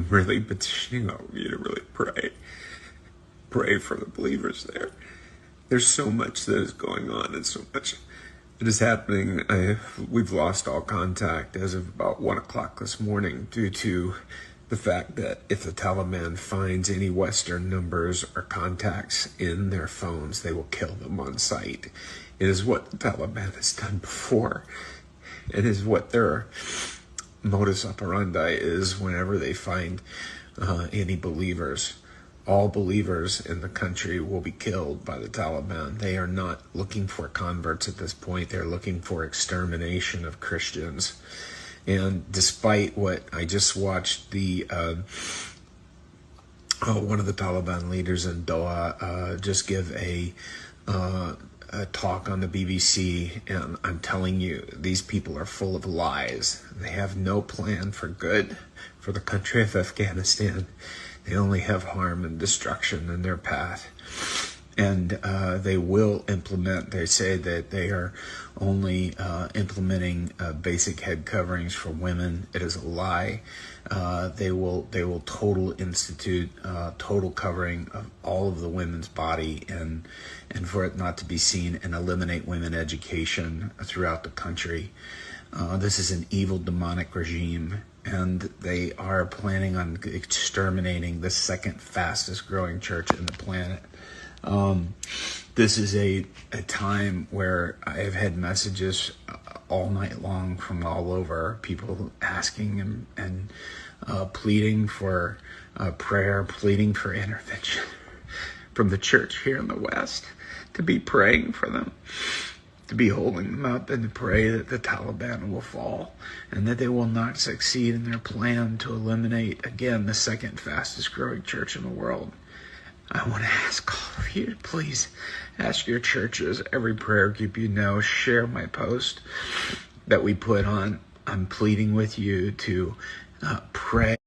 really petitioning all of you to really pray for the believers there. There's so much that is going on and so much that is happening. We've lost all contact as of about 1 o'clock this morning due to the fact that if the Taliban finds any Western numbers or contacts in their phones, they will kill them on sight. It is what the Taliban has done before. It is what their modus operandi is whenever they find any believers. All believers in the country will be killed by the Taliban. They are not looking for converts at this point. They're looking for extermination of Christians. And despite what I just watched, one of the Taliban leaders in Doha just give a talk on the BBC, and I'm telling you, these people are full of lies. They have no plan for good for the country of Afghanistan. They only have harm and destruction in their path. And they will implement, they say that they are only implementing basic head coverings for women. It is a lie. They will institute total covering of all of the women's body and for it not to be seen, and eliminate women education throughout the country. This is an evil, demonic regime, and they are planning on exterminating the second fastest growing church in the planet. This is a time where I have had messages all night long from all over, people asking and pleading for prayer, pleading for intervention from the church here in the West, to be praying for them, to be holding them up, and to pray that the Taliban will fall and that they will not succeed in their plan to eliminate, again, the second fastest growing church in the world. I want to ask all of you to please ask your churches, every prayer group you know, share my post that we put on. I'm pleading with you to pray.